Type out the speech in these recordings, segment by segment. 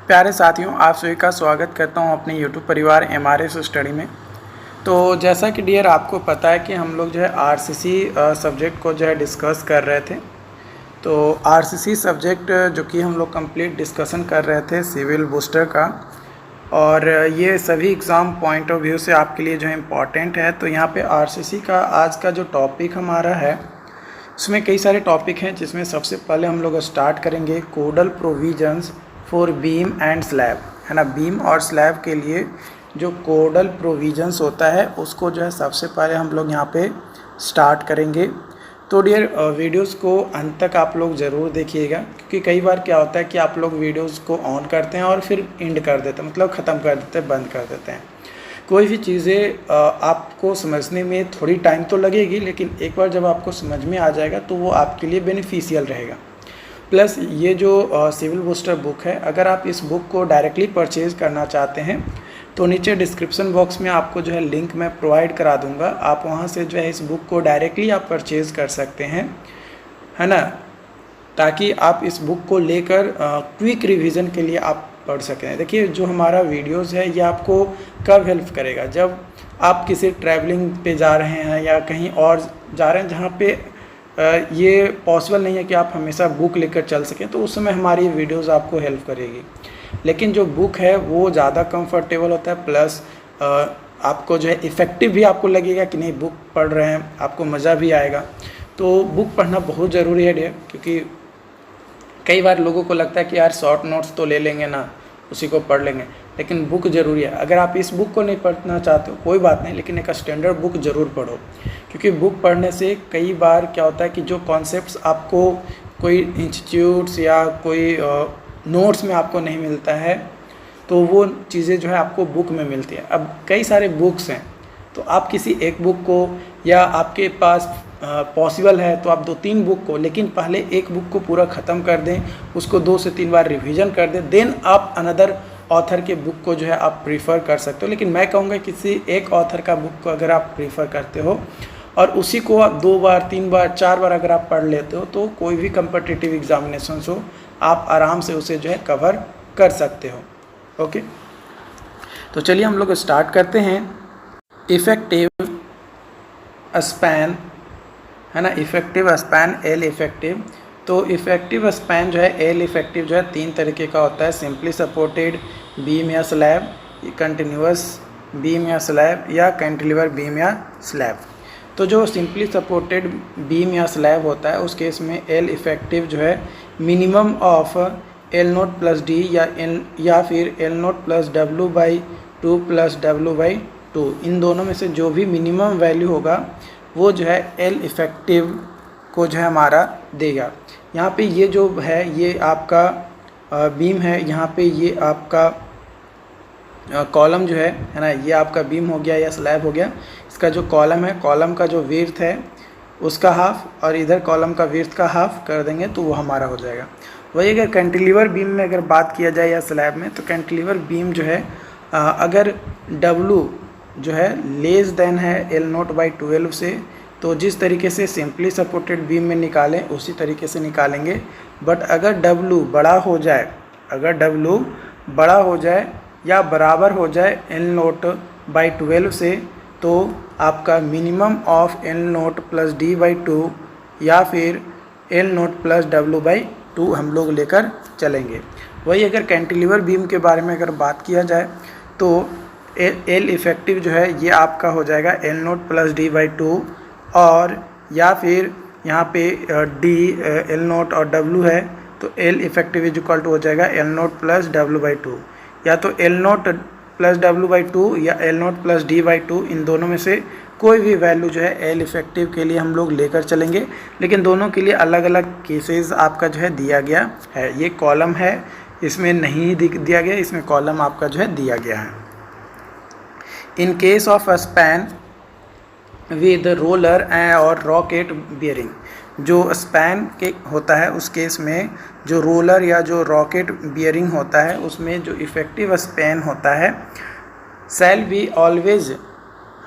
प्यारे साथियों, आप सभी का स्वागत करता हूं अपने YouTube परिवार MRS स्टडी में। तो जैसा कि डियर आपको पता है कि हम लोग जो है आरसीसी सब्जेक्ट को जो है डिस्कस कर रहे थे। तो आरसीसी सब्जेक्ट जो कि हम लोग कंप्लीट डिस्कशन कर रहे थे सिविल बूस्टर का, और ये सभी एग्ज़ाम पॉइंट ऑफ व्यू से आपके लिए जो है इम्पॉर्टेंट है। तो यहाँ पे आरसीसी का आज का जो टॉपिक हमारा है उसमें कई सारे टॉपिक हैं, जिसमें सबसे पहले हम लोग स्टार्ट करेंगे codal provisions for beam and slab, है ना। बीम और स्लैब के लिए जो कोडल प्रोविजंस होता है उसको जो है सबसे पहले हम लोग यहाँ पे स्टार्ट करेंगे। तो डियर वीडियोस को अंत तक आप लोग ज़रूर देखिएगा, क्योंकि कई बार क्या होता है कि आप लोग वीडियोस को ऑन करते हैं और फिर एंड कर देते हैं, मतलब ख़त्म कर देते हैं, बंद कर देते हैं। कोई भी चीज़ें आपको समझने में थोड़ी टाइम तो लगेगी, लेकिन एक बार जब आपको समझ में आ जाएगा तो वो आपके लिए बेनिफिशियल रहेगा। प्लस ये जो सिविल बूस्टर बुक है, अगर आप इस बुक को डायरेक्टली परचेज़ करना चाहते हैं तो नीचे डिस्क्रिप्शन बॉक्स में आपको जो है लिंक मैं प्रोवाइड करा दूंगा। आप वहां से जो है इस बुक को डायरेक्टली आप परचेज़ कर सकते हैं, है ना, ताकि आप इस बुक को लेकर क्विक रिवीजन के लिए आप पढ़ सकें। देखिए, जो हमारा वीडियोस है ये आपको कब हेल्प करेगा, जब आप किसी ट्रैवलिंग पे जा रहे हैं या कहीं और जा रहे हैं जहाँ पे ये पॉसिबल नहीं है कि आप हमेशा बुक लेकर चल सकें, तो उस समय हमारी वीडियोस आपको हेल्प करेगी। लेकिन जो बुक है वो ज़्यादा कंफर्टेबल होता है, प्लस आपको जो है इफ़ेक्टिव भी आपको लगेगा कि नहीं बुक पढ़ रहे हैं, आपको मज़ा भी आएगा। तो बुक पढ़ना बहुत ज़रूरी है डियर, क्योंकि कई बार लोगों को लगता है कि यार शॉर्ट नोट्स तो ले लेंगे ना, उसी को पढ़ लेंगे, लेकिन बुक ज़रूरी है। अगर आप इस बुक को नहीं पढ़ना चाहते हो कोई बात नहीं, लेकिन एक स्टैंडर्ड बुक ज़रूर पढ़ो, क्योंकि बुक पढ़ने से कई बार क्या होता है कि जो कॉन्सेप्ट्स आपको कोई इंस्टीट्यूट्स या कोई नोट्स में आपको नहीं मिलता है, तो वो चीज़ें जो है आपको बुक में मिलती है। अब कई सारे बुक्स हैं, तो आप किसी एक बुक को, या आपके पास पॉसिबल है तो आप 2-3 बुक को, लेकिन पहले एक बुक को पूरा ख़त्म कर दें, उसको 2 से 3 बार रिवीजन कर दें, देन आप अनदर ऑथर के बुक को जो है आप प्रीफर कर सकते हो। लेकिन मैं कहूँगा किसी एक ऑथर का बुक को अगर आप प्रीफर करते हो और उसी को आप 2 बार 3 बार 4 बार अगर आप पढ़ लेते हो, तो कोई भी कम्पिटिटिव एग्जामिनेशन हो आप आराम से उसे जो है कवर कर सकते हो। ओके, तो चलिए हम लोग स्टार्ट करते हैं। इफ़ेक्टिव स्पैन, है ना, इफ़ेक्टिव स्पैन एल इफ़ेक्टिव। तो इफ़ेक्टिव स्पैन जो है एल इफ़ेक्टिव जो है 3 तरीके का होता है, सिंपली सपोर्टेड बीम या स्लैब, कंटिन्यूअस बीम या स्लैब, या कैंटिलीवर बीम या स्लैब। तो जो सिंपली सपोर्टेड बीम या स्लैब होता है उस केस में एल इफ़ेक्टिव जो है minimum of L note plus D या फिर L note plus W/2 plus W/2, इन दोनों में से जो भी मिनिमम वैल्यू होगा वो जो है एल इफ़ेक्टिव को जो है हमारा देगा। यहाँ पे ये जो है ये आपका बीम है, यहाँ पे ये आपका कॉलम जो है ना, ये आपका बीम हो गया या स्लैब हो गया। इसका जो कॉलम है, कॉलम का जो विड्थ है उसका हाफ, और इधर कॉलम का विड्थ का हाफ कर देंगे तो वो हमारा हो जाएगा। वही अगर कैंटिलीवर बीम में अगर बात किया जाए या स्लैब में, तो कैंटिलीवर बीम जो है अगर W जो है लेस देन है एल नोट बाई 12 से, तो जिस तरीके से सिंपली सपोर्टेड बीम में निकालें उसी तरीके से निकालेंगे। बट अगर W बड़ा हो जाए, अगर W बड़ा हो जाए या बराबर हो जाए एल नोट बाई 12 से, तो आपका minimum of L note plus D/2 या फिर एल नोट प्लस W/2 हम लोग लेकर चलेंगे। वही अगर कैंटिलीवर बीम के बारे में अगर बात किया जाए तो एल इफ़ेक्टिव जो है ये आपका हो जाएगा एल नोट प्लस D/2, और या फिर यहाँ पे D एल नोट और W है, तो L effective is equal to हो जाएगा एल नोट प्लस W/2, या तो एल नोट प्लस W/2 या एल नोट प्लस D/2, इन दोनों में से कोई भी वैल्यू जो है एल इफ़ेक्टिव के लिए हम लोग लेकर चलेंगे। लेकिन दोनों के लिए अलग अलग केसेस आपका जो है दिया गया है। ये कॉलम है, इसमें नहीं दिया गया, इसमें कॉलम आपका जो है दिया गया है। In case of a span with roller और रॉकेट बियरिंग, जो स्पैन के होता है उस केस में जो रोलर या जो रॉकेट बियरिंग होता है उसमें जो इफ़ेक्टिव स्पैन होता है सेल बी ऑलवेज,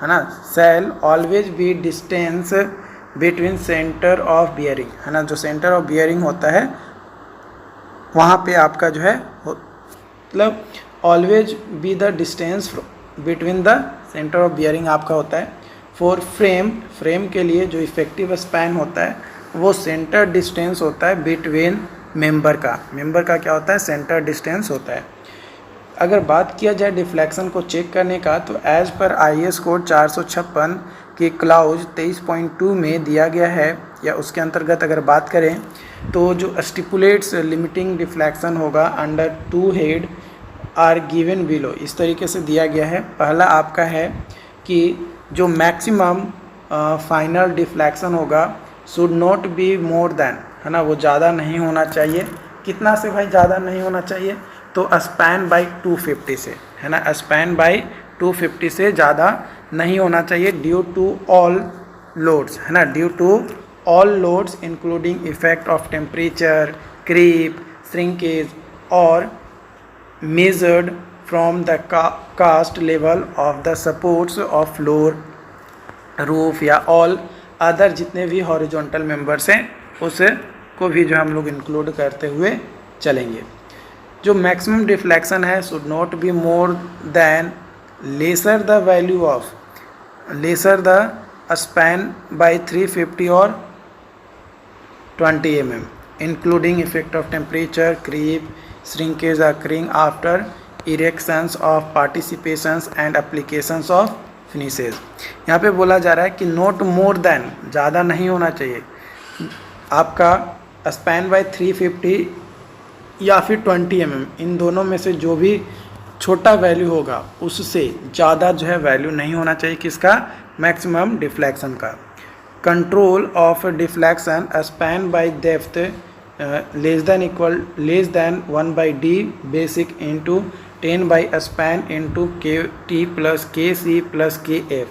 है ना, shall always be distance between centre of bearing, है ना, जो सेंटर ऑफ बियरिंग होता है वहाँ पे आपका जो है मतलब always be the distance between the centre of bearing आपका होता है। फॉर फ्रेम के लिए जो इफेक्टिव स्पैन होता है वो सेंटर डिस्टेंस होता है बिटवीन मेंबर का क्या होता है, सेंटर डिस्टेंस होता है। अगर बात किया जाए डिफ्लेक्शन को चेक करने का, तो एज पर IS कोड 456 की क्लाउज 23.2 में दिया गया है, या उसके अंतर्गत अगर बात करें तो जो स्टिपुलेट्स लिमिटिंग डिफ्लेक्शन होगा under 2 head are given below, इस तरीके से दिया गया है। पहला आपका है कि जो मैक्सिमम फाइनल डिफ्लेक्शन होगा should not be more then, है ना, वो ज़्यादा नहीं होना चाहिए। कितना से भाई ज़्यादा नहीं होना चाहिए, तो स्पैन बाई 250 से, है ना, स्पैन बाई 250 से ज़्यादा नहीं होना चाहिए। ड्यू टू ऑल लोड्स, है ना, due to all loads including effect of temperature, creep, shrinkage और measured from the cast level of the supports of floor, roof या all other जितने भी हॉरिजॉन्टल मेंबर्स हैं उसको भी जो हम लोग इंक्लूड करते हुए चलेंगे। जो मैक्सिमम डिफ्लेक्शन है should not be more then lesser the value of lesser the span by 350 और 20 mm including effect of temperature, creep, shrinkage occurring after erections of participations and applications of finishes। यहाँ पे बोला जा रहा है कि not more than, ज़्यादा नहीं होना चाहिए आपका स्पैन बाय 350 या फिर 20 mm, इन दोनों में से जो भी छोटा वैल्यू होगा उससे ज़्यादा जो है वैल्यू नहीं होना चाहिए किसका, मैक्सिमम डिफ्लेक्शन का। Control of deflection span by depth less than 1/d basic into 10 by span into KT plus KC plus KF।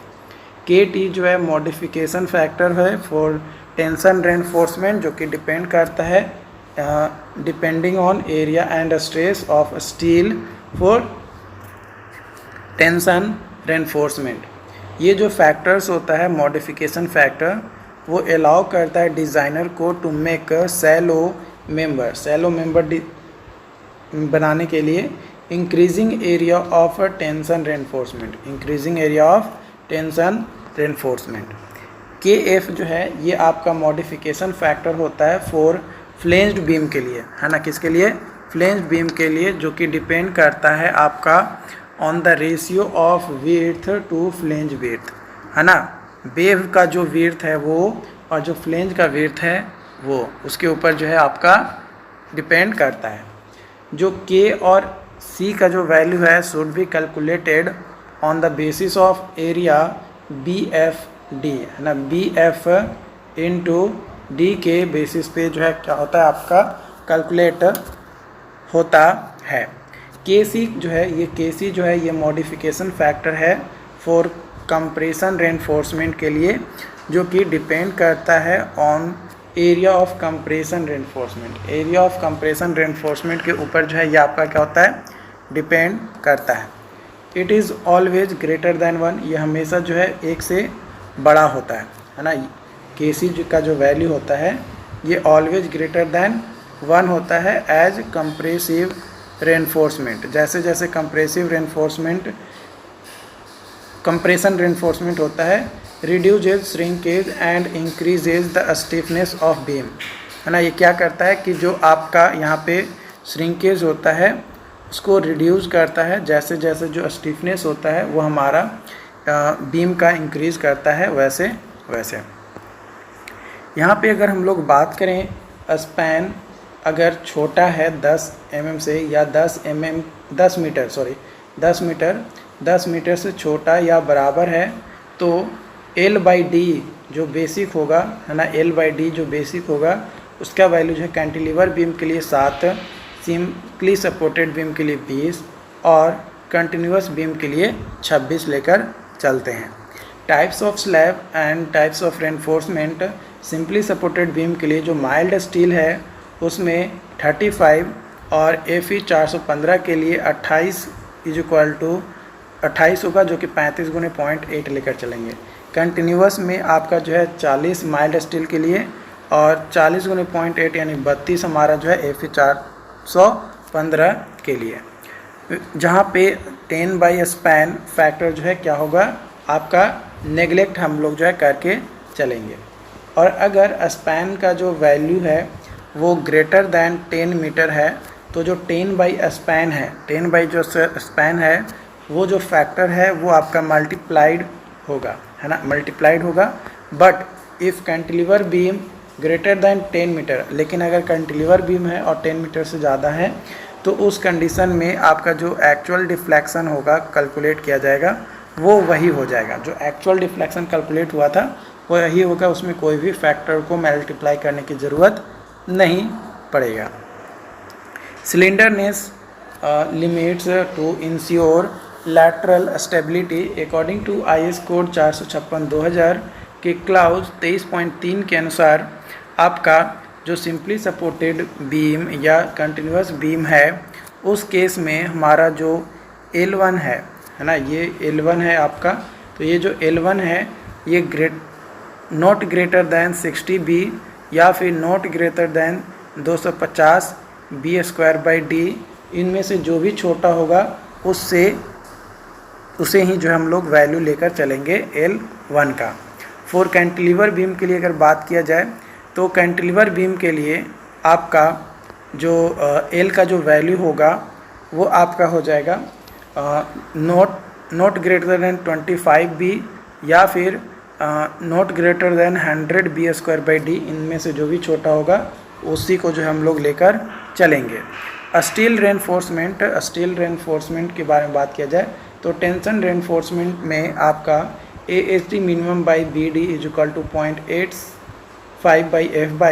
KT जो है मॉडिफिकेशन फैक्टर है फॉर टेंशन रेनफोर्समेंट, जो कि डिपेंड करता है depending on area and stress of steel for tension reinforcement. ये जो factors होता है मॉडिफिकेशन फैक्टर, वो अलाउ करता है डिज़ाइनर को टू मेक सैलो मेंबर बनाने के लिए increasing area of tension reinforcement. KF जो है ये आपका मॉडिफिकेशन फैक्टर होता है फॉर फ्लेंज्ड बीम के लिए, है ना, किसके लिए, फ्लेंज्ड बीम के लिए, जो कि डिपेंड करता है आपका on the ratio of width to flange width, है ना, वेव का जो विड्थ है वो और जो फ्लेंज का विड्थ है वो उसके ऊपर जो है आपका डिपेंड करता है। जो K और C का जो वैल्यू है should be calculated on the basis of area BFD, है ना, BF इंटू D के बेसिस पे जो है क्या होता है आपका कैलकुलेट होता है। KC जो है ये मॉडिफिकेशन फैक्टर है फॉर कंप्रेशन रेनफोर्समेंट के लिए, जो कि डिपेंड करता है on area of compression reinforcement. Area of compression reinforcement के ऊपर जो है ये आपका क्या होता है, डिपेंड करता है। It is always greater than 1, ये हमेशा जो है एक से बड़ा होता है ना। KC का जो वैल्यू होता है ये ऑलवेज ग्रेटर देन 1 होता है एज कंप्रेसिव रेनफोर्समेंट। जैसे जैसे कंप्रेशन रेनफोर्समेंट होता है, reduces shrinkage and increases the stiffness of beam, है ना। ये क्या करता है कि जो आपका यहाँ पे श्रिंकेज होता है उसको रिड्यूस करता है, जैसे जैसे जो स्टिफनेस होता है वो हमारा बीम का इंक्रीज़ करता है वैसे वैसे। यहाँ पे अगर हम लोग बात करें स्पैन अगर छोटा है 10 mm से या 10 मीटर से छोटा या बराबर है, तो L/D जो बेसिक होगा, है ना, L/D जो बेसिक होगा उसका वैल्यू जो है कैंटिलीवर बीम के लिए 7, सिंपली सपोर्टेड बीम के लिए 20 और कंटिन्यूस बीम के लिए 26 लेकर चलते हैं। Types of slab and types of reinforcement. Simply supported beam के लिए जो माइल्ड स्टील है उसमें 35 और FE 415 के लिए 28 = 28 होगा, जो कि 35 × 0.8 लेकर चलेंगे। कंटिन्यूस में आपका जो है 40 माइल्ड स्टील के लिए और 40 × 0.8 यानी 32 हमारा जो है FE 415 के लिए। जहाँ पे 10 बाई स्पैन फैक्टर जो है क्या होगा आपका नेगलेक्ट हम लोग जो है करके चलेंगे। और अगर स्पैन का जो वैल्यू है वो ग्रेटर दैन 10 मीटर है तो जो 10 बाई स्पैन है, 10 बाई जो स्पैन है वो जो फैक्टर है वो आपका मल्टीप्लाइड होगा, है ना, मल्टीप्लाइड होगा। But if cantilever beam greater than 10 metre, लेकिन अगर कैंटिलीवर बीम है और 10 मीटर से ज़्यादा है तो उस कंडीशन में आपका जो एक्चुअल डिफ्लेक्शन होगा कैलकुलेट किया जाएगा वो वही हो जाएगा। जो एक्चुअल डिफ्लेक्शन कैलकुलेट हुआ था वो यही होगा, उसमें कोई भी फैक्टर को मल्टीप्लाई करने की ज़रूरत नहीं पड़ेगा। Slenderness limits to ensure lateral stability according to IS code 456/2000 के क्लाउज 23.3 के अनुसार आपका जो सिंपली सपोर्टेड बीम या कंटिन्यूस बीम है उस केस में हमारा जो L1 है ना, ये L1 है आपका। तो ये जो L1 है ये नॉट ग्रेटर दैन 60 B या फिर नॉट ग्रेटर दैन 250 B²/D, इनमें से जो भी छोटा होगा उसे ही जो हम लोग वैल्यू लेकर चलेंगे L1 का। फॉर कैंटिलीवर बीम के लिए अगर बात किया जाए तो कैंटिलीवर बीम के लिए आपका जो L का जो वैल्यू होगा वो आपका हो जाएगा नॉट ग्रेटर दैन 25 B या फिर नॉट ग्रेटर दैन 100 B²/D, इनमें से जो भी छोटा होगा उसी को जो हम लोग लेकर चलेंगे। स्टील रेनफोर्समेंट के बारे में बात किया जाए तो टेंशन रेनफोर्समेंट में आपका ASD minimum by BD is equal to 0.85/F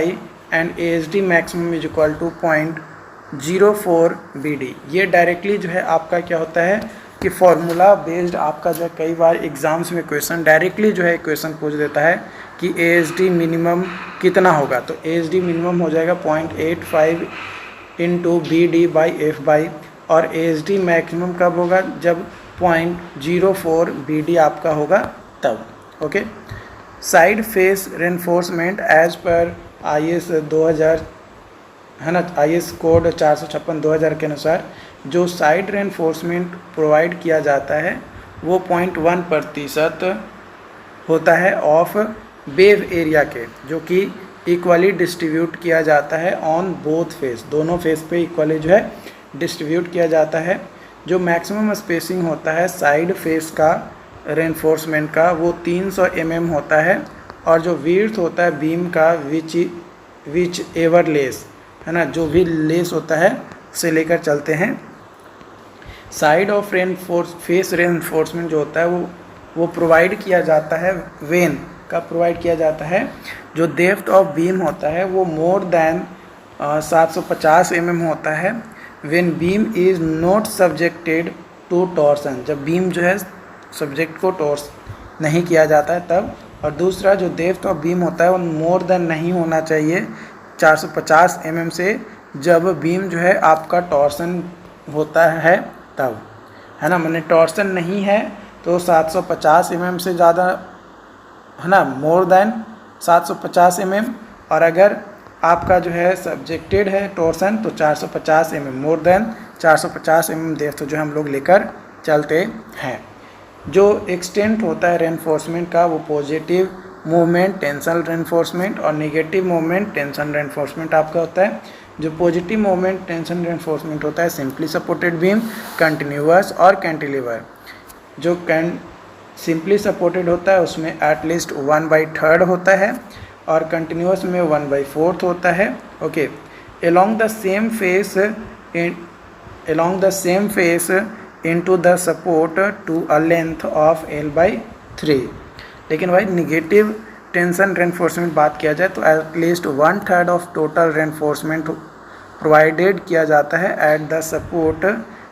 and ASD maximum is equal to 0.04 BD। ये डायरेक्टली जो है आपका क्या होता है कि फॉर्मूला बेस्ड आपका जो है कई बार एग्जाम्स में क्वेश्चन डायरेक्टली जो है क्वेश्चन पूछ देता है कि ASD मिनिमम कितना होगा। तो ASD मिनिमम हो जाएगा 0.85 इंटू BD/F और ASD मैक्सिमम कब होगा जब 0.04 BD आपका होगा तब। Okay, side face reinforcement as per IS 2000 है ना, IS कोड 456/2000 के अनुसार जो साइड रेनफोर्समेंट प्रोवाइड किया जाता है वो 0.1% होता है ऑफ वेव एरिया के, जो कि इक्वली डिस्ट्रीब्यूट किया जाता है ऑन बोथ फेस, दोनों फेस पे इक्वली जो है डिस्ट्रीब्यूट किया जाता है। जो मैक्सिमम स्पेसिंग होता है साइड फेस का रेनफोर्समेंट का वो 300 mm होता है और जो विड्थ होता है बीम का विच एवर लेस, है ना, जो भी लेस होता है से लेकर चलते हैं। साइड ऑफ फेस रेनफोर्समेंट जो होता है वो प्रोवाइड किया जाता है वेन का प्रोवाइड किया जाता है जो डेप्थ ऑफ बीम होता है वो मोर दैन 750 mm होता है when beam is not subjected to torsion, जब बीम जो है सब्जेक्ट को टॉर्स नहीं किया जाता है तब। और दूसरा जो डेप्थ ऑफ बीम होता है वो मोर देन नहीं होना चाहिए 450 mm से, जब बीम जो है आपका टॉर्सन होता है तब, है ना, मैंने टॉर्सन नहीं है तो 750 mm से ज़्यादा, है ना, मोर देन 750 mm, और अगर आपका जो है सब्जेक्टेड है टॉर्सन तो 450 mm, more than 450 mm depth जो हम लोग लेकर चलते हैं। जो एक्सटेंट होता है रेनफोर्समेंट का वो पॉजिटिव मूवमेंट टेंशन रेनफोर्समेंट और नेगेटिव मूवमेंट टेंशन रेनफोर्समेंट आपका होता है। जो पॉजिटिव मूवमेंट टेंशन रेनफोर्समेंट होता है सिंपली सपोर्टेड बीम, कंटिन्यूअस और कैंटिलीवर। जो सिंपली सपोर्टेड होता है उसमें एटलीस्ट 1/3 होता है और कंटिन्यूअस में 1/4 होता है। Okay, along the same face into the support to a length of L/3। लेकिन भाई निगेटिव टेंशन रेनफोर्समेंट बात किया जाए तो at least 1/3 of total reinforcement provided किया जाता है at the support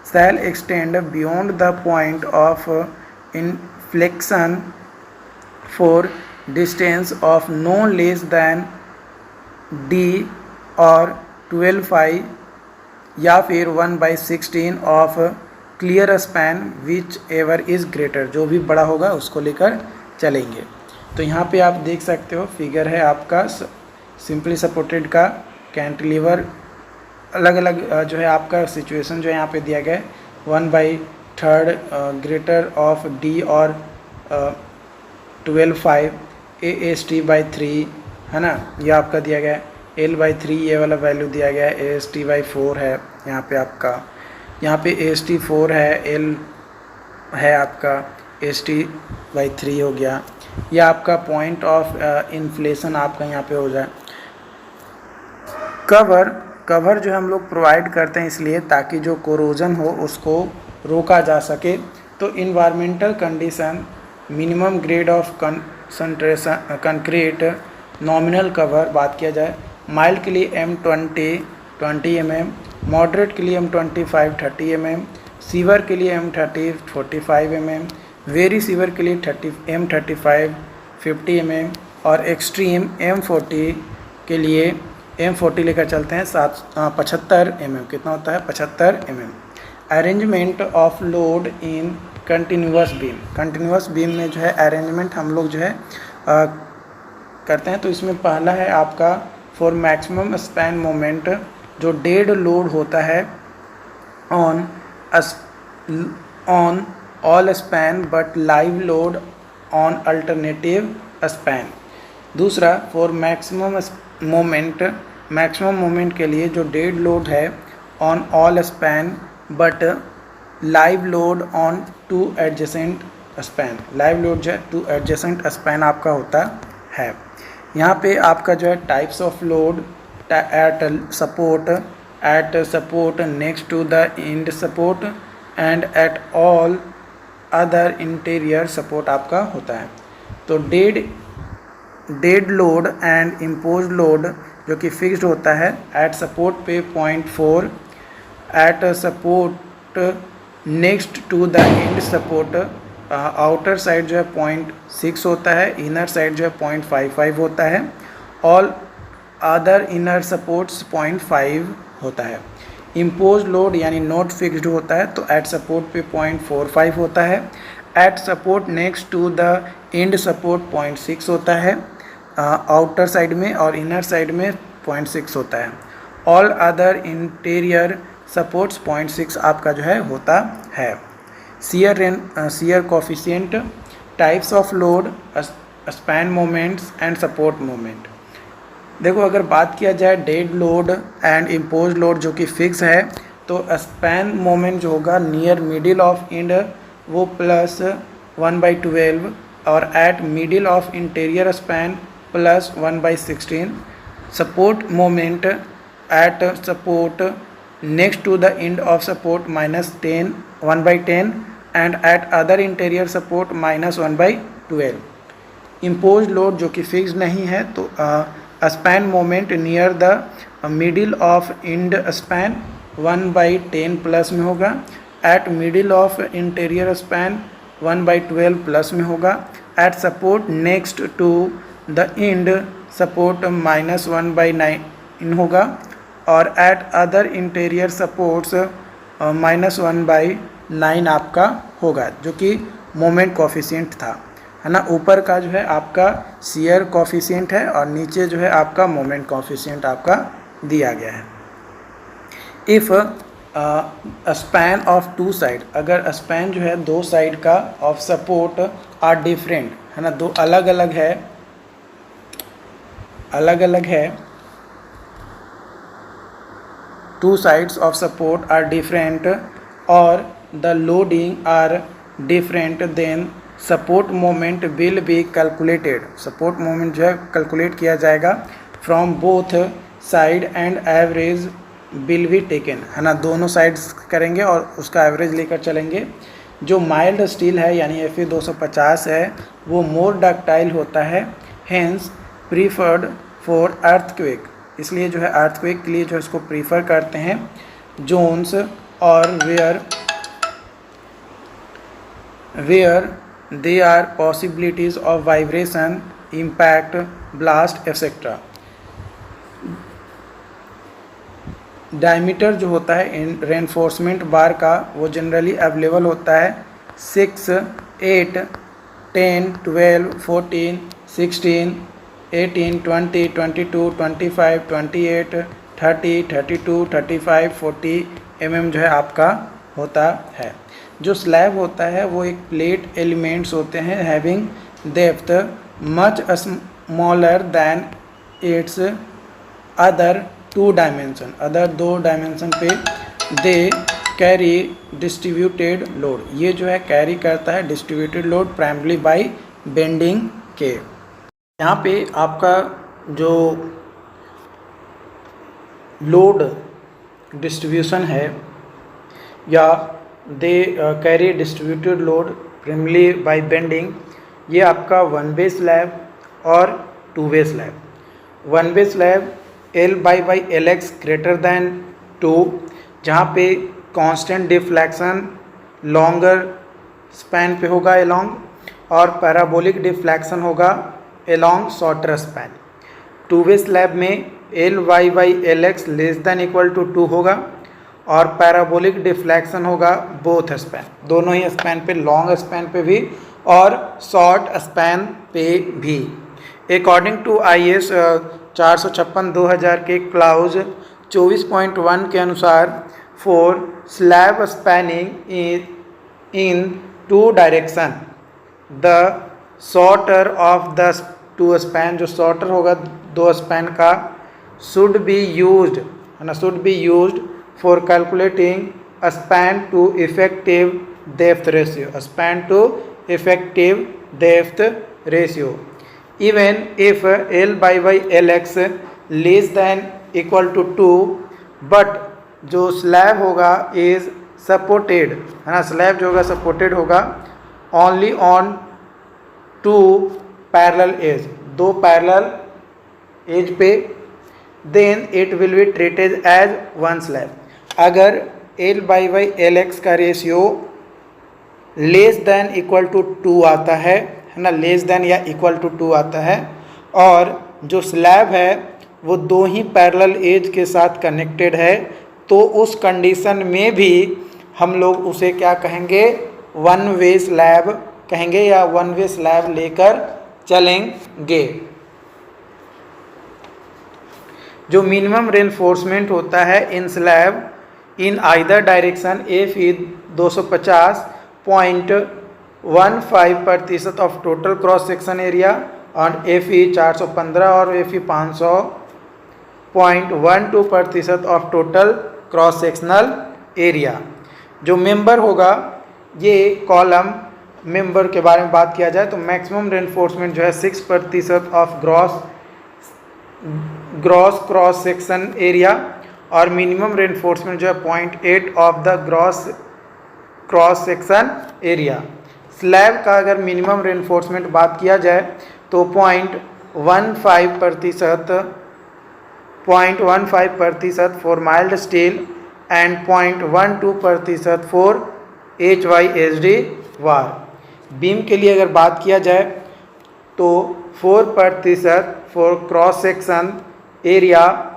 shall extend beyond the point of inflection for distance of no less than D और 12 या फिर 1/16 of clear span whichever is greater, जो भी बड़ा होगा उसको लेकर चलेंगे। तो यहाँ पे आप देख सकते हो फिगर है आपका सिंपली सपोर्टेड का, कैंटिलीवर, अलग अलग जो है आपका सिचुएशन जो है यहाँ पे दिया गया है। 1/3 ग्रेटर ऑफ डी और 12/5 AST/3 है ना, यह आपका दिया गया है। L/3 ये वाला वैल्यू दिया गया है, AST/4 है यहाँ पे आपका, यहाँ पे AST4 है, L है आपका, AST/3 हो गया। यह आपका पॉइंट ऑफ इन्फ्लेशन आपका यहाँ पे हो जाए। कवर जो हम लोग प्रोवाइड करते हैं इसलिए ताकि जो कोरोजन हो उसको रोका जा सके। तो environmental condition, minimum grade of concentration concrete, nominal cover बात किया जाए, माइल्ड के लिए M20 mm, मॉडरेट के लिए M25 30 mm, सीवर के लिए M30 45 mm, वेरी सीवर के लिए M35 50 mm और एक्सट्रीम M40 के लिए M40 लेकर चलते हैं 75 mm। कितना होता है? 75 mm। Arrangement of load in continuous beam में जो है अरेंजमेंट हम लोग जो है करते हैं। तो इसमें पहला है आपका फॉर मैक्सिमम स्पैन मोमेंट, जो डेड लोड होता है on all span but live load on alternative span. दूसरा फॉर मैक्सिमम मोमेंट के लिए जो डेड लोड है on all span but live load on two adjacent span. Live load जो है टू एडजेसेंट स्पैन आपका होता है। यहाँ पे आपका जो है types of load at support next to the end support and at all other interior support आपका होता है। तो dead load and impose load जो कि फिक्स्ड होता है एट सपोर्ट पे 0.4, at support next to the end support outer side जो है 0.6 होता है, इनर साइड जो है 0.55 होता है, ऑल अदर इनर सपोर्ट्स 0.5 होता है। इम्पोज लोड यानी नॉट फिक्स्ड होता है तो एट सपोर्ट पे 0.45 होता है, at support next to the end support 0.6 होता है आउटर साइड में, और इनर साइड में 0.6 होता है। ऑल अदर इंटीरियर सपोर्ट्स 0.6 आपका जो है होता है। Shear coefficient, types of load, span moments and support moment. देखो अगर बात किया जाए dead load and impose load जो कि फिक्स है, तो स्पैन मोमेंट जो होगा नियर मिडिल ऑफ एंड वो प्लस 1/12 और at middle of interior span plus 1/16। Support moment at support next to the end of support -10 1/10 and at other interior support -1/12। Impose load जो कि fix नहीं है तो span moment near the middle of end span 1/10 plus में होगा, at middle of interior span 1/12 plus में होगा, at support next to the end support -1/9 होगा, और एट अदर इंटीरियर सपोर्ट्स -1/9 आपका होगा, जो कि मोमेंट कोफिशिएंट था, है ना। ऊपर का जो है आपका शियर कोफिशिएंट है और नीचे जो है आपका मोमेंट कोफिशिएंट आपका दिया गया है। If span of two side, अगर स्पैन जो है दो साइड का ऑफ सपोर्ट आर डिफरेंट, है ना, दो अलग अलग है, two sides of support are different और the loading are different, then support moment will be calculated. Support moment जो है कैलकुलेट किया जाएगा from both side and average will be taken, है ना, दोनों साइड्स करेंगे और उसका एवरेज लेकर चलेंगे। जो माइल्ड स्टील है यानी Fe 250 है वो मोर डक्टाइल होता है, हेंस प्रीफर्ड फॉर अर्थक्वेक, इसलिए जो है अर्थक्वेक के लिए जो इसको प्रीफर करते हैं। जोन्स और where they are possibilities of vibration, impact, blast etcetera. Diameter जो होता है रेनफोर्समेंट बार का वो जनरली अवेलेबल होता है 6, 8, 10, 12, 14, 16, 18, 20, 22, 25, 28, 30, 32, 35, 40 mm जो है आपका होता है। जो स्लैब होता है वो एक प्लेट एलिमेंट्स होते हैं having depth much smaller than it's other दो डायमेंशन पे दे कैरी डिस्ट्रीब्यूटेड लोड। ये जो है कैरी करता है distributed load primary by bending के। यहाँ पे आपका जो लोड डिस्ट्रीब्यूशन है या they carry distributed load primary by bending, ये आपका वन वे स्लैब और two way slab. One way slab L by L X greater than 2, जहाँ पे कांस्टेंट डिफ्लेक्शन लॉन्गर स्पैन पे होगा एलोंग, और पैराबोलिक डिफ्लेक्शन होगा along shorter span. Two way slab में L Y by L X less than equal to 2 होगा और parabolic deflection होगा बोथ स्पैन, दोनों ही स्पैन पे, लॉन्ग स्पैन पे भी और शॉर्ट स्पैन पे भी। अकॉर्डिंग टू IS 456/2000 के क्लाउज 24.1 के अनुसार for slab spanning in 2 direction the shorter of the 2 span, जो शॉर्टर होगा 2 स्पैन का, शुड बी यूज्ड है ना, should be used for calculating span to effective depth ratio, span to effective depth ratio. Even if L by L X less than equal to 2, but जो slab होगा is supported है ना, slab जो होगा supported होगा only on 2 parallel as, 2 parallel edge पे, then it will be treated as one slab. अगर L by L X का ratio less than equal to 2 आता है ना, लेस दैन या इक्वल टू 2 आता है, और जो स्लैब है वो 2 ही पैरेलल एज के साथ कनेक्टेड है, तो उस कंडीशन में भी हम लोग उसे क्या कहेंगे, वन वे स्लैब कहेंगे या वन वे स्लैब लेकर चलेंगे। जो मिनिमम रेनफोर्समेंट होता है इन slab in either direction, FE 250.15% of total cross section area और FE 415 और FE 500.12% of total cross sectional area. जो मेंबर होगा, ये कॉलम मेंबर के बारे में बात किया जाए तो मैक्सिमम रेनफोर्समेंट जो है 6% of gross cross section area, और मिनिमम रेनफोर्समेंट जो है 0.8 of the gross cross section area. Slab का अगर मिनिमम रेनफोर्समेंट बात किया जाए तो 0.15% for mild steel and 0.12% for HYSD war. Beam के लिए अगर बात किया जाए तो 4% for cross section area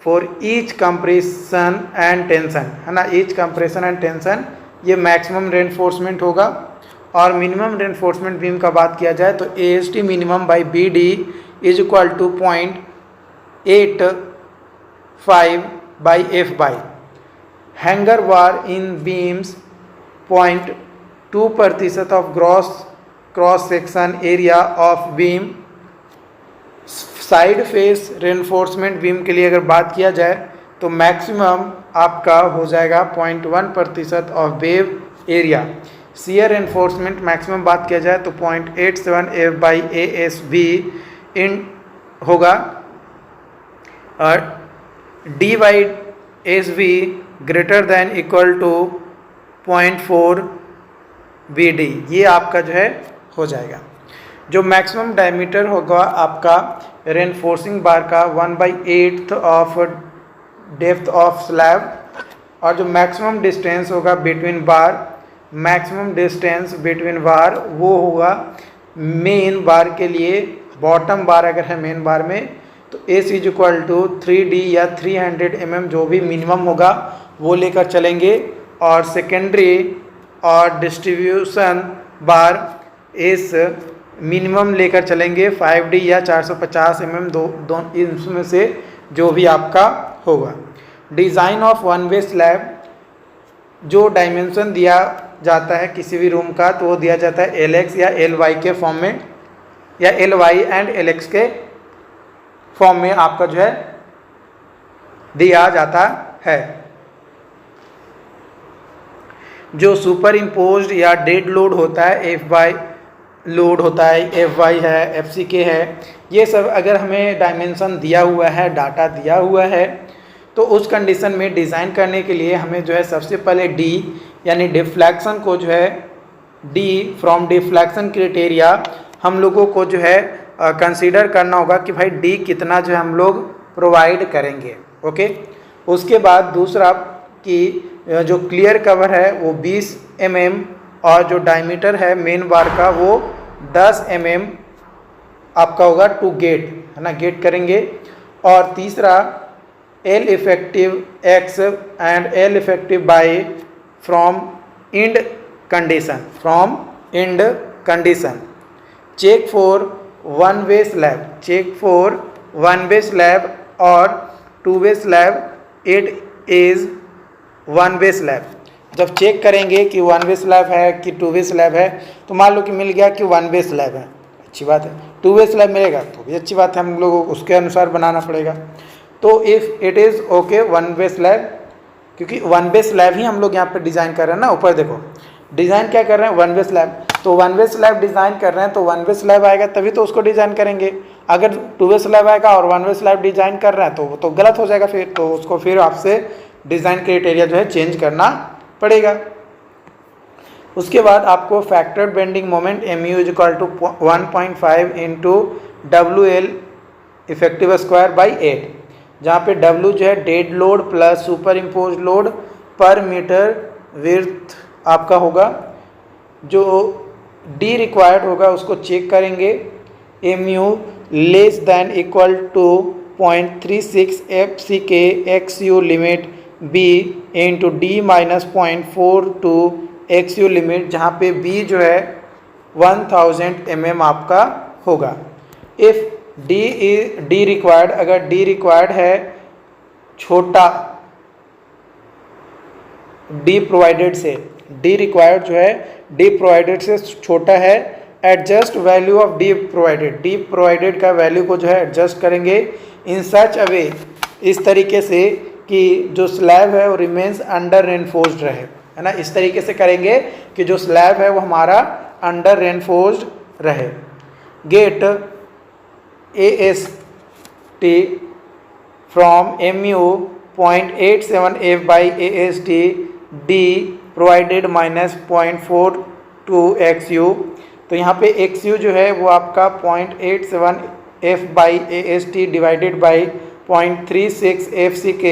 for each compression and tension है ना, ईच कंप्रेशन एंड टेंशन ये मैक्सिमम रेनफोर्समेंट होगा। और मिनिमम रेनफोर्समेंट बीम का बात किया जाए तो AST minimum by BD is equal to 0.85 by F by. Hanger bar in beams 0.2% of cross section area of beam. Side face reinforcement beam के लिए अगर बात किया जाए तो मैक्सिमम आपका हो जाएगा 0.1% of wave area. Shear reinforcement maximum बात किया जाए तो 0.87 F बाई ASB इन होगा, और D by SB greater than equal to 0.4 BD, ये आपका जो है हो जाएगा। जो मैक्सिमम डायमीटर होगा आपका रेनफोर्सिंग बार का 1/8 ऑफ डेप्थ ऑफ स्लैब, और जो मैक्सिमम डिस्टेंस होगा बिटवीन बार, मैक्सिमम डिस्टेंस बिटवीन बार वो होगा मेन बार के लिए, बॉटम बार अगर है मेन बार में तो S is equal to 3D या 300 mm जो भी मिनिमम होगा वो लेकर चलेंगे, और सेकेंडरी और डिस्ट्रीब्यूशन बार S मिनिमम लेकर चलेंगे 5D या 450 mm, दो इनमें से जो भी आपका होगा। Design of one way slab जो डायमेंशन दिया जाता है किसी भी रूम का तो वो दिया जाता है LX या LY के फॉर्म में, या LY एंड LX के फॉर्म में आपका जो है दिया जाता है। जो सुपर इम्पोज्ड या डेड लोड होता है, FY लोड होता है, FY है, FCK है, ये सब अगर हमें डायमेंशन दिया हुआ है, डाटा दिया हुआ है, तो उस कंडीशन में डिज़ाइन करने के लिए हमें जो है सबसे पहले D यानी डिफ्लेक्शन को जो है D फ्रॉम डिफ्लेक्शन क्राइटेरिया हम लोगों को जो है कंसीडर करना होगा कि भाई D कितना जो है हम लोग प्रोवाइड करेंगे। ओके, उसके बाद दूसरा कि जो क्लियर कवर है वो 20 mm और जो डायमीटर है मेन बार का वो 10 mm आपका होगा टू गेट, है ना, गेट करेंगे। और तीसरा L effective X and L effective Y from end condition, check for one way slab, check for one way slab और two way slab, it is one way slab. जब check करेंगे कि one way slab है कि to way slab है, तो मान लो कि मिल गया कि वन वे स्लैब है, अच्छी बात है। टू वे स्लैब मिलेगा तो भी अच्छी बात है, हम लोगों को उसके अनुसार बनाना पड़ेगा। तो if it is okay one way slab, क्योंकि वन वे स्लैब ही हम लोग यहाँ पे डिज़ाइन कर रहे हैं ना। ऊपर देखो डिज़ाइन क्या कर रहे हैं, वन वे स्लैब, तो वन वे स्लैब डिज़ाइन कर रहे हैं तो वन वे स्लैब आएगा तभी तो उसको डिज़ाइन करेंगे। अगर टू वे स्लैब आएगा और वन वे स्लैब डिज़ाइन कर रहे हैं तो वो तो गलत हो जाएगा, फिर तो उसको फिर आपसे डिज़ाइन क्राइटेरिया जो है चेंज करना पड़ेगा। उसके बाद आपको factored bending moment MU is equal to 1.5 into WL effective square by 8, जहाँ पे W जो है dead load plus super impose load per metre width आपका होगा। जो D रिक्वायर्ड होगा उसको चेक करेंगे, MU less than equal to 0.36 FCK XU limit B into D minus 0.42 XU limit, जहाँ पे B जो है 1000 mm आपका होगा। इफ़ D रिक्वायर्ड, अगर D रिक्वायर्ड है छोटा D प्रोवाइडेड से, D रिक्वायर्ड जो है D प्रोवाइडेड से छोटा है, adjust value of D provided का वैल्यू को जो है एडजस्ट करेंगे इन सच अ वे, इस तरीके से कि जो स्लैब है वो रिमेन्स अंडर रेनफोर्स्ड रहे, है ना। इस तरीके से करेंगे कि जो स्लैब है वो हमारा अंडर रेनफोर्स्ड रहे। Get AST from MU 0.87 F by AST D provided minus 0.42 XU, तो यहाँ पे XU जो है वो आपका 0.87 F by AST divided by 0.36 FCK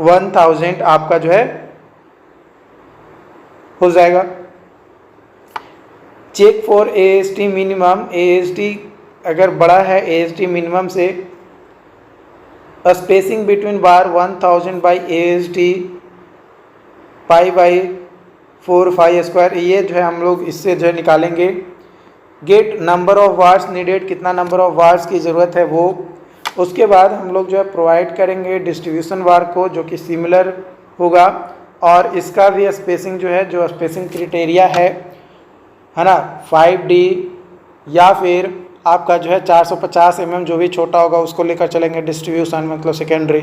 1000 आपका जो है हो जाएगा। Check for AST minimum, AST अगर बड़ा है AST मिनिमम से, spacing between bar 1000 by AST pi by 4 phi square, ये जो है हम लोग इससे जो है निकालेंगे। गेट नंबर ऑफ वार्ड्स नीडेड, कितना नंबर ऑफ वार्ड्स की ज़रूरत है वो। उसके बाद हम लोग जो है प्रोवाइड करेंगे डिस्ट्रीब्यूशन वार को जो कि सिमिलर होगा, और इसका भी स्पेसिंग जो है, जो स्पेसिंग क्राइटेरिया है ना, 5D या फिर आपका जो है 450 mm, जो भी छोटा होगा उसको लेकर चलेंगे डिस्ट्रीब्यूशन, मतलब सेकेंडरी।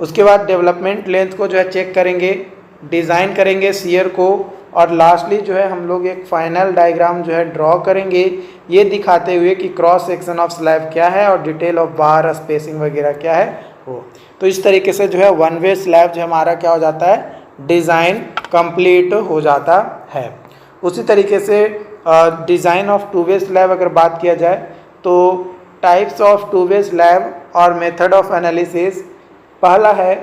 उसके बाद डेवलपमेंट लेंथ को जो है चेक करेंगे, डिज़ाइन करेंगे शियर को, और लास्टली जो है हम लोग एक फाइनल डायग्राम जो है ड्रॉ करेंगे, ये दिखाते हुए कि क्रॉस सेक्शन ऑफ स्लैब क्या है और डिटेल ऑफ बार स्पेसिंग वगैरह क्या है वो। तो इस तरीके से जो है वन वे स्लैब जो हमारा क्या हो जाता है, डिज़ाइन कंप्लीट हो जाता है। उसी तरीके से design of to way slab अगर बात किया जाए तो types of to way slab और मेथड ऑफ एनालिसिस, पहला है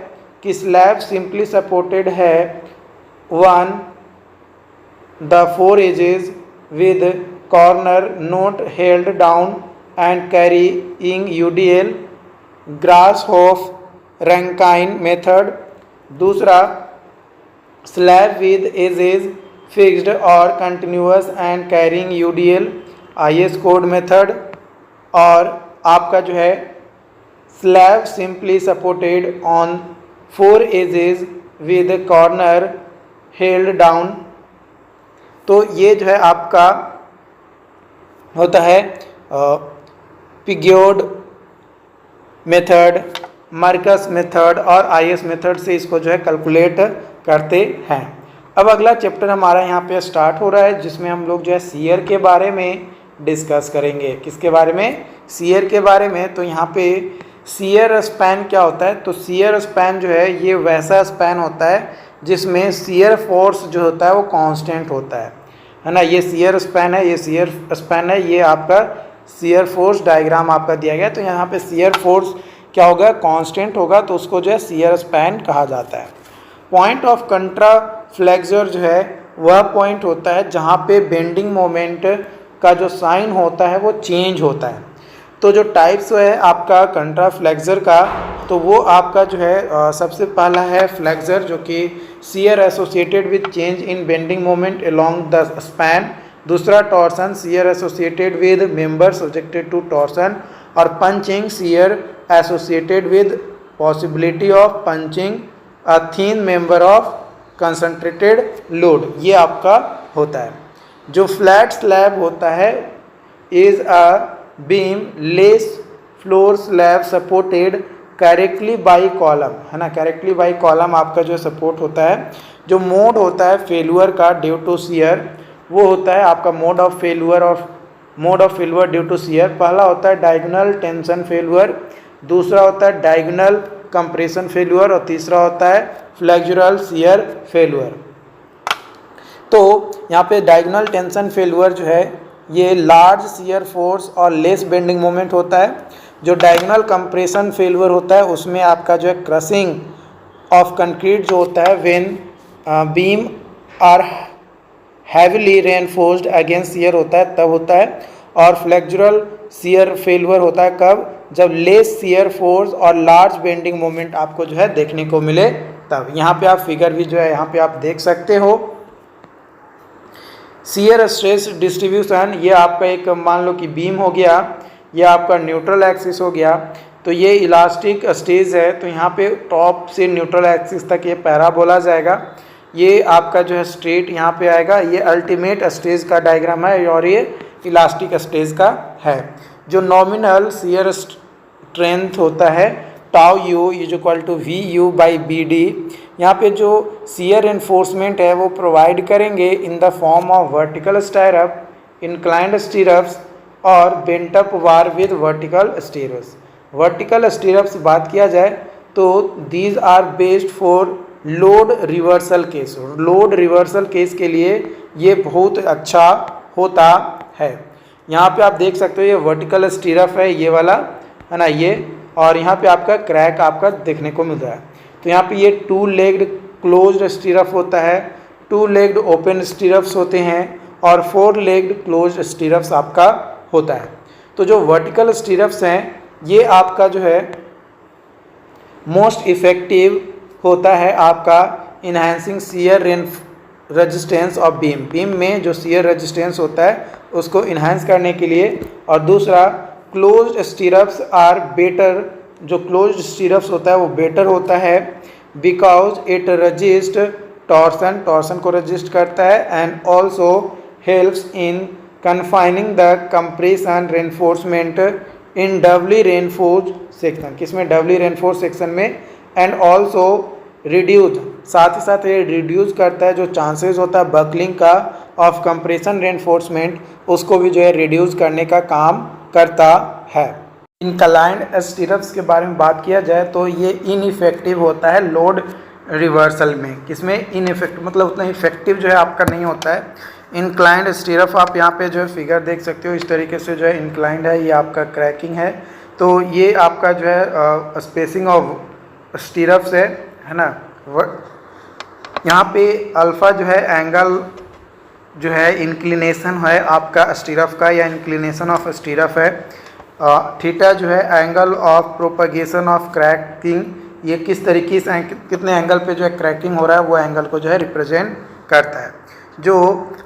कि स्लैब सिंपली सपोर्टेड है, 1 the 4 edges with corner not held down and carrying UDL, Grashof-Rankine method। दूसरा slab with edges fixed or continuous and carrying UDL, IS code method। और आपका जो है slab simply supported on 4 edges with corner held down. तो ये जो है आपका होता है पिग्योड मेथड, मार्कस मेथड और आईएस मेथड से इसको जो है कैलकुलेट करते हैं। अब अगला चैप्टर हमारा यहाँ पे स्टार्ट हो रहा है, जिसमें हम लोग जो है शियर के बारे में डिस्कस करेंगे। किसके बारे में? शियर के बारे में। तो यहाँ पे शियर स्पैन क्या होता है? तो शियर स्पैन जो है ये वैसा स्पैन होता है जिसमें शियर फोर्स जो होता है वो कांस्टेंट होता है ना। ये शियर स्पैन है, ये शियर स्पैन है, ये आपका शियर फोर्स डायग्राम आपका दिया गया है। तो यहाँ पे शियर फोर्स क्या होगा? कांस्टेंट होगा, तो उसको जो है शियर स्पैन कहा जाता है। पॉइंट ऑफ कंट्रा फ्लेक्सर जो है वह पॉइंट होता है जहाँ पे बेंडिंग मोमेंट का जो साइन होता है वो चेंज होता है। तो जो टाइप्स है आपका कंट्रा फ्लेक्सर का, तो वो आपका जो है सबसे पहला है फ्लेक्सर, जो कि shear associated with change in bending moment along the span. दूसरा torsion, shear associated with member subjected to torsion. और punching, shear associated with possibility of punching a thin member of concentrated load, ये आपका होता है। जो flat slab होता है is a beam less floor slab supported correctly by column, है ना। करेक्टली बाई कॉलम आपका जो सपोर्ट होता है। जो मोड होता है फेल्यूर का ड्यू टू शियर, वो होता है आपका mode of failure due to shear. पहला होता है डायगोनल टेंशन फेल्यूर, दूसरा होता है डायगोनल कंप्रेशन फेल्यूर और तीसरा होता है फ्लेक्सुरल शियर फेल्यूर। तो यहाँ पे डायगोनल टेंशन फेल्यूर जो है ये लार्ज शियर फोर्स और लेस बेंडिंग मोमेंट होता है। जो डायगोनल कंप्रेशन फेल्यूर होता है उसमें आपका जो है क्रशिंग ऑफ कंक्रीट जो होता है when beam are heavily reinforced against shear होता है तब होता है। और फ्लेक्सुरल शियर फेल्यूर होता है कब? जब लेस शियर फोर्स और लार्ज बेंडिंग मोमेंट आपको जो है देखने को मिले तब। यहाँ पे आप फिगर भी जो है यहाँ पे आप देख सकते हो। शियर स्ट्रेस डिस्ट्रीब्यूशन, ये आपका एक मान लो कि बीम हो गया, ये आपका न्यूट्रल एक्सिस हो गया, तो ये इलास्टिक स्टेज है। तो यहाँ पे टॉप से न्यूट्रल एक्सिस तक ये पैराबोला जाएगा, ये आपका जो है स्ट्रेट यहाँ पे आएगा। ये अल्टीमेट स्टेज का डायग्राम है और ये इलास्टिक स्टेज का है। जो नॉमिनल शियर स्ट्रेंथ होता है tau u is equal to v u by B d. यहाँ पे जो शियर एनफोर्समेंट है वो प्रोवाइड करेंगे in the form of vertical stirrup, inclined stirrups और bent up bar with vertical stirrups. Vertical stirrups बात किया जाए तो these are based for load reversal case. Load reversal case के लिए ये बहुत अच्छा होता है। यहाँ पे आप देख सकते हो ये वर्टिकल स्टीरअप है, ये वाला है ना ये, और यहाँ पे आपका क्रैक आपका देखने को मिल रहा है। तो यहाँ पे ये 2 लेग्ड क्लोज्ड स्टीरअप होता है, 2 लेग्ड ओपन स्टीरअप्स होते हैं और 4 लेग्ड क्लोज्ड स्टीरअप्स आपका होता है। तो जो वर्टिकल स्टीरअप्स हैं ये आपका जो है मोस्ट इफेक्टिव होता है आपका enhancing shear resistance of beam. Beam में जो शियर रेजिस्टेंस होता है उसको इन्हांस करने के लिए। और दूसरा क्लोज्ड स्टीरअप्स आर बेटर, जो क्लोज्ड स्टीरअप्स होता है वो बेटर होता है because it resist torsion, torsion को रजिस्ट करता है and also helps in confining the compression reinforcement in doubly reinforced section. किसमें? डबली रेनफोर्स सेक्शन में। एंड ऑल्सो रिड्यूज, साथ ही साथ ये रिड्यूस करता है जो चांसेस होता है बकलिंग का ऑफ कंप्रेशन रेनफोर्समेंट, उसको भी जो है रिड्यूस करने का काम करता है। इंक्लाइंड स्टीरअप्स के बारे में बात किया जाए तो ये इनइफेक्टिव होता है लोड रिवर्सल में। किसमें? इनइफेक्टिव, मतलब उतना इफेक्टिव जो है आपका नहीं होता है। इंक्लाइंड स्टीरअप आप यहाँ पे जो है फिगर देख सकते हो, इस तरीके से जो है इंक्लाइंड है, ये आपका क्रैकिंग है। तो ये आपका जो है स्पेसिंग ऑफ स्टीरअप्स है ना। यहाँ पे अल्फ़ा जो है एंगल जो है इंक्लिनेशन है आपका स्टीरअप का, या इंक्लिनेशन ऑफ स्टीरअप है। थीटा जो है angle of propagation of cracking, ये किस तरीके से कितने एंगल पे जो है क्रैकिंग हो रहा है वो एंगल को जो है रिप्रेजेंट करता है। जो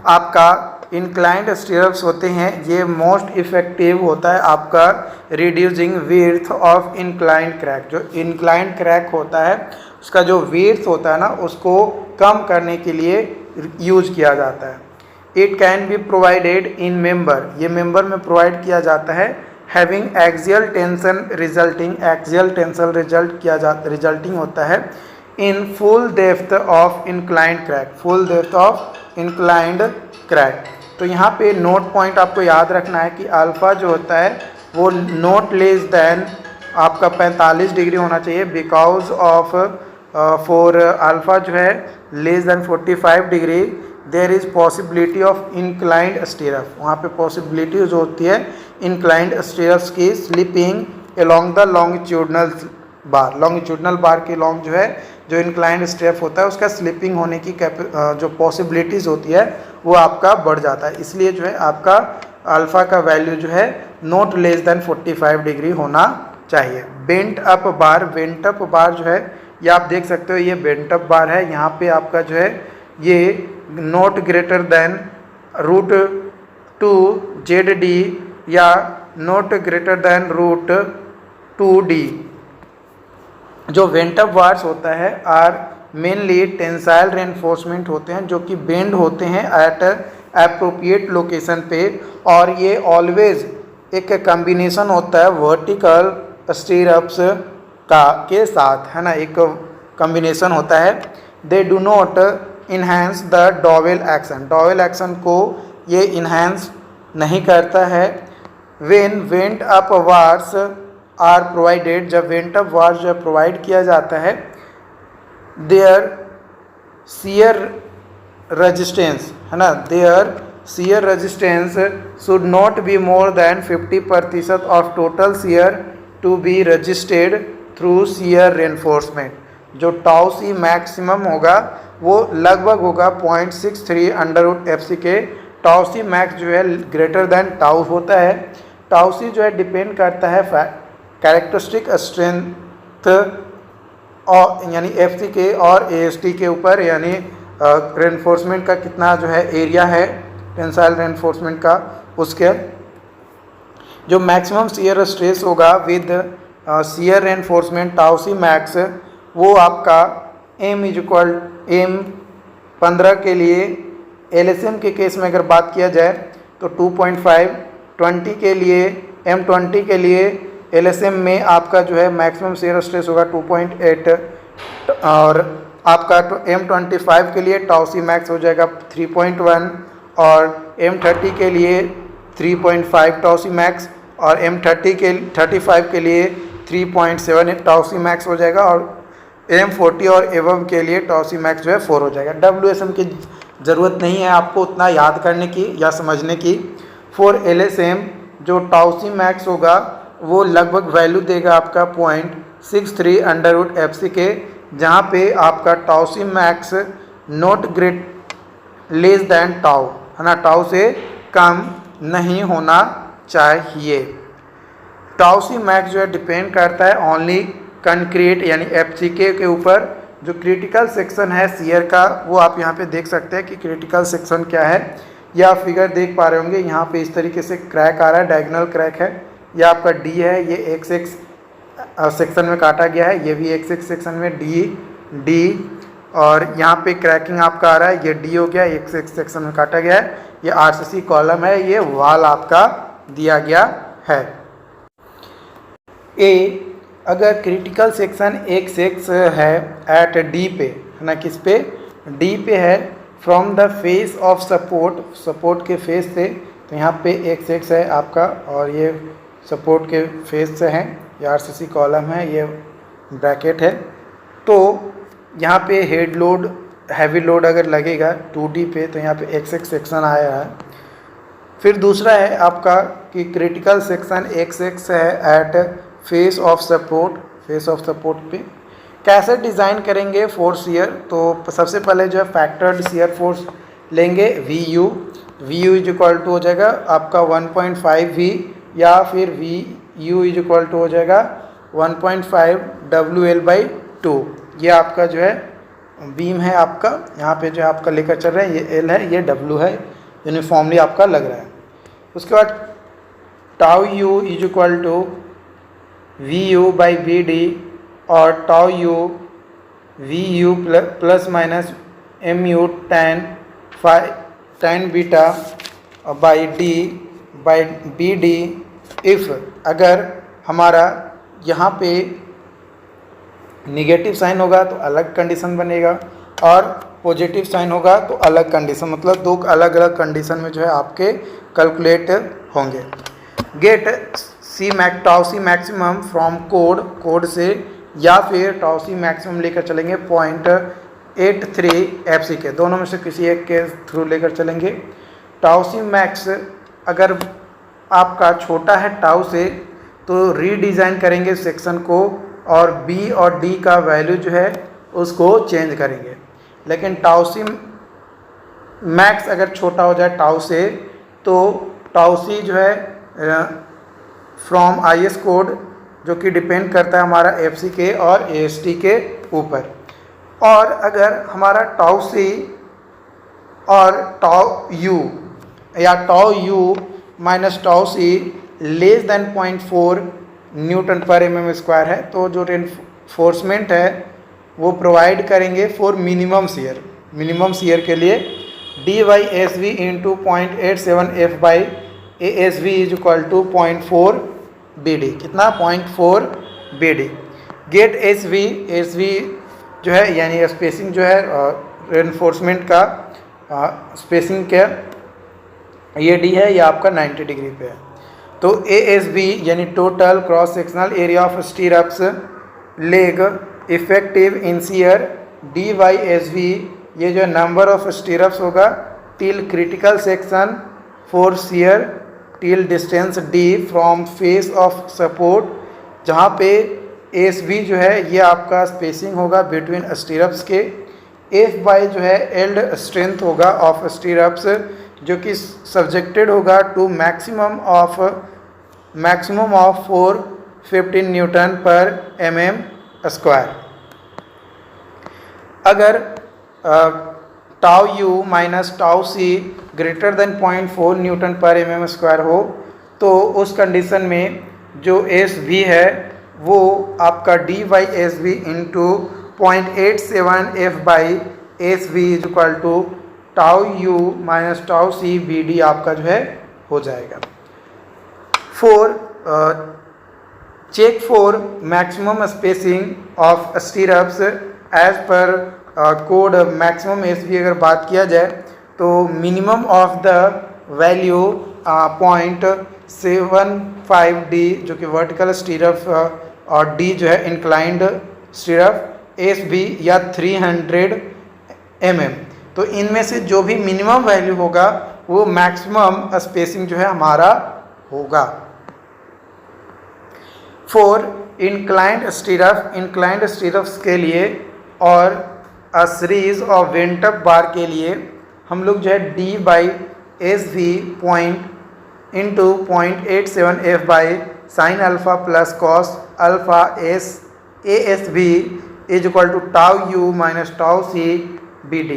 आपका इंक्लाइंड स्टीरअप्स होते हैं ये मोस्ट इफेक्टिव होता है आपका reducing width of inclined crack. जो इंक्लाइंड क्रैक होता है उसका जो वेट्स होता है ना उसको कम करने के लिए यूज किया जाता है। It can be provided in member, ये मेंबर में प्रोवाइड किया जाता है। Having axial tension resulting, axial tension resulting होता है in full depth of inclined crack, full depth of inclined crack. तो यहाँ पे नोट पॉइंट आपको याद रखना है कि अल्फ़ा जो होता है वो नॉट लेस देन आपका 45 डिग्री होना चाहिए, बिकॉज ऑफ फॉर अल्फ़ा जो है less than 45 degree there is possibility of inclined stirrup, वहाँ पे पॉसिबिलिटी जो होती है इंक्लाइंड स्टीरअप्स की slipping along the longitudinal bar, longitudinal bar के लॉन्ग जो है जो इंक्लाइंड स्टेप होता है उसका स्लिपिंग होने की जो पॉसिबिलिटीज़ होती है वो आपका बढ़ जाता है। इसलिए जो है आपका अल्फ़ा का वैल्यू जो है नॉट लेस देन 45 डिग्री होना चाहिए। बेंट अप बार, बेंट अप बार जो है ये आप देख सकते हो, ये बेंट अप बार है। यहाँ पे आपका जो है ये नॉट ग्रेटर देन √2 ZD या नॉट ग्रेटर देन √2D। जो बेंट अप बार्स होता है आर मेनली टेंसाइल रेनफोर्समेंट होते हैं जो कि बेंड होते हैं एट एप्रोप्रिएट लोकेशन पे, और ये ऑलवेज एक कम्बिनेशन होता है वर्टिकल स्टीरअप्स का के साथ, है ना, एक कम्बिनेशन होता है। They do not enhance the dowel action, dowel action को ये इन्हेंस नहीं करता है। When bent up bars are provided, जब वेंट अप वार्स जो प्रोवाइड किया जाता है देयर शियर रेजिस्टेंस, है ना, their shear resistance should not be more than 50% of total shear to be registered through shear reinforcement. जो टाउ सी मैक्सिमम होगा वो लगभग होगा 0.63 √FC के। टाउ सी मैक्स जो है ग्रेटर देन टाउ होता है। टाउ सी जो है डिपेंड करता है कैरेक्टरिस्टिक स्ट्रेंथ और यानी FC के और AST के ऊपर, यानी रेनफोर्समेंट का कितना जो है एरिया है टेंसाइल रेनफोर्समेंट का, उसके जो मैक्सिमम शियर स्ट्रेस होगा with shear reinforcement tau C max वो आपका M15 के लिए LSM के केस में अगर बात किया जाए तो 2.5, 20 के लिए M20 के लिए LSM में आपका जो है मैक्सिमम शियर स्ट्रेस होगा 2.8, और आपका M25 के लिए टाउ सी मैक्स हो जाएगा 3.1, और M30 के लिए 3.5 टाउ सी मैक्स, और M35 के लिए 3.7 टाउ सी मैक्स हो जाएगा, और M40 और एवं के लिए टाउ सी मैक्स जो है 4 हो जाएगा। WSM की ज़रूरत नहीं है आपको उतना याद करने की या समझने की। फॉर LSM जो टाउ सी मैक्स होगा वो लगभग वैल्यू देगा आपका 0.63 √FC के, जहाँ पे आपका tau C max not great less than tau, है ना, टाउ से कम नहीं होना चाहिए। टाउ सी मैक्स जो है डिपेंड करता है ओनली कंक्रीट यानी FCK के ऊपर। जो क्रिटिकल सेक्शन है शियर का वो आप यहाँ पे देख सकते हैं कि क्रिटिकल सेक्शन क्या है। या आप फिगर देख पा रहे होंगे, यहाँ पे इस तरीके से क्रैक आ रहा है, डायगोनल क्रैक है। यह आपका D है, ये XX सेक्शन में काटा गया है, ये भी XX सेक्शन में D, और यहाँ पे क्रैकिंग आपका आ रहा है, ये D हो गया, XX सेक्शन में काटा गया है। ये RCC कॉलम है, ये वाल आपका दिया गया है। अगर क्रिटिकल सेक्शन XX है एट D पे, है ना, किस पे, D पे है, from the face of support, support के फेस से, तो यहाँ पे XX है आपका, और ये सपोर्ट के फेस से है, ये RCC कॉलम है, ये ब्रैकेट है। तो यहाँ पे हेड लोड, हैवी लोड अगर लगेगा 2D पे तो यहाँ पे XX सेक्शन आया है। फिर दूसरा है आपका कि क्रिटिकल सेक्शन XX है at face of support, face of support पे। कैसे डिज़ाइन करेंगे फोर्स शियर, तो सबसे पहले जो है फैक्टर्ड शियर फोर्स लेंगे VU इज इक्वल टू हो जाएगा आपका 1.5V, या फिर VU इज इक्वल टू हो जाएगा 1.5 WL/2। ये आपका जो है बीम है आपका, यहाँ पे जो है आपका लेकर चल रहे हैं, ये L है, ये W है, यूनिफॉर्मली आपका लग रहा है। उसके बाद tau U is equal to VU/BD, और tau U V U plus minus M U tan beta by B D if अगर हमारा यहाँ पे निगेटिव साइन होगा तो अलग कंडीशन बनेगा और पॉजिटिव साइन होगा तो अलग कंडीशन, मतलब दो अलग अलग कंडीशन में जो है आपके कैलकुलेट होंगे। Get tau C maximum from code से या फिर टाउ सी मैक्सिमम लेकर चलेंगे 0.83 FC के, दोनों में से किसी एक के थ्रू लेकर चलेंगे। टाउ सी मैक्स अगर आपका छोटा है टाउ से तो रीडिज़ाइन करेंगे सेक्शन को और बी और डी का वैल्यू जो है उसको चेंज करेंगे। लेकिन टाउ सी मैक्स अगर छोटा हो जाए टाउ से तो टाउ सी जो है फ्रॉम IS कोड जो कि डिपेंड करता है हमारा FC के और AST के ऊपर, और अगर हमारा टाउ सी और टाउ यू या tau U minus tau C less than 0.4 newton per mm square है तो जो रेनफोर्समेंट है वो प्रोवाइड करेंगे फॉर मिनिमम शियर के लिए dy SV into 0.87 F by ASV is equal to 0.4 BD, कितना 0.4 BD। गेट SV जो है यानी स्पेसिंग जो है रेनफोर्समेंट का स्पेसिंग क्या ये डी है, ये आपका 90 डिग्री पे है। तो ASB यानी total cross sectional area of स्टीरअप्स leg effective in shear DYSV ये जो नंबर ऑफ स्टीरअप्स होगा till critical section for shear till distance D from face of support, जहाँ पे ASB जो है ये आपका स्पेसिंग होगा बिटवीन स्टीरअप्स के। F बाई जो है एल्ड स्ट्रेंथ होगा ऑफ स्टीरअप्स जो कि सब्जेक्टेड होगा to maximum of 415 newton per mm square. अगर tau U minus tau C greater than 0.4 newton per mm square हो तो उस कंडीशन में जो SV है वो आपका DYSV into 0.87 F by SV is equal to tau U minus tau C BD आपका जो है हो जाएगा। Check for maximum spacing of stirrups as per code maximum SV अगर बात किया जाए तो minimum of the value 0.75D जो कि वर्टिकल स्टीरअप और D जो है इंक्लाइंड स्टीरअप SB या 300 mm, तो इनमें से जो भी मिनिमम वैल्यू होगा वो मैक्सिमम स्पेसिंग जो है हमारा होगा। फॉर इंक्लाइंड स्टीरअप्स के लिए और अ सीरीज ऑफ वेंटअप बार के लिए हम लोग जो है DYSV point into 0.87 F by sine alpha plus cos alpha ASV is equal to tau U minus tau C BD।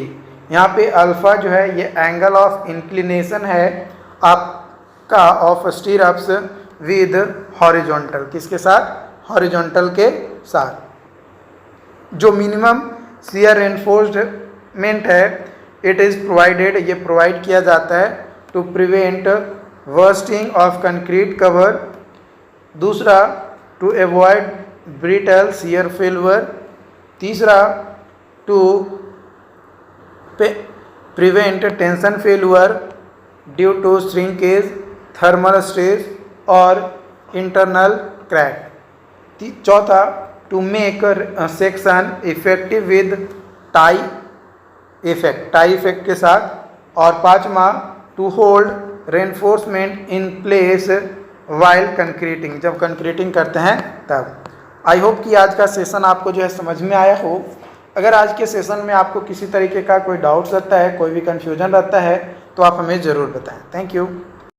यहाँ पे अल्फ़ा जो है ये एंगल ऑफ इंक्लिनेशन है आपका ऑफ स्टीरअप्स विद हॉरिजॉन्टल, किसके साथ? हॉरिजॉन्टल के साथ। जो मिनिमम शियर रेनफोर्समेंट है इट इज़ प्रोवाइडेड, ये प्रोवाइड किया जाता है to prevent bursting of concrete cover. दूसरा to avoid brittle shear failure. तीसरा to prevent tension failure due to shrinkage, thermal stress और इंटरनल क्रैक। चौथा to make section effective with tie effect के साथ। और पांचवा to hold reinforcement in place while concreting, जब concreting करते हैं तब। आई होप कि आज का सेशन आपको जो है समझ में आया हो। अगर आज के सेशन में आपको किसी तरीके का कोई डाउट्स रहता है, कोई भी कन्फ्यूजन रहता है तो आप हमें ज़रूर बताएं। Thank you.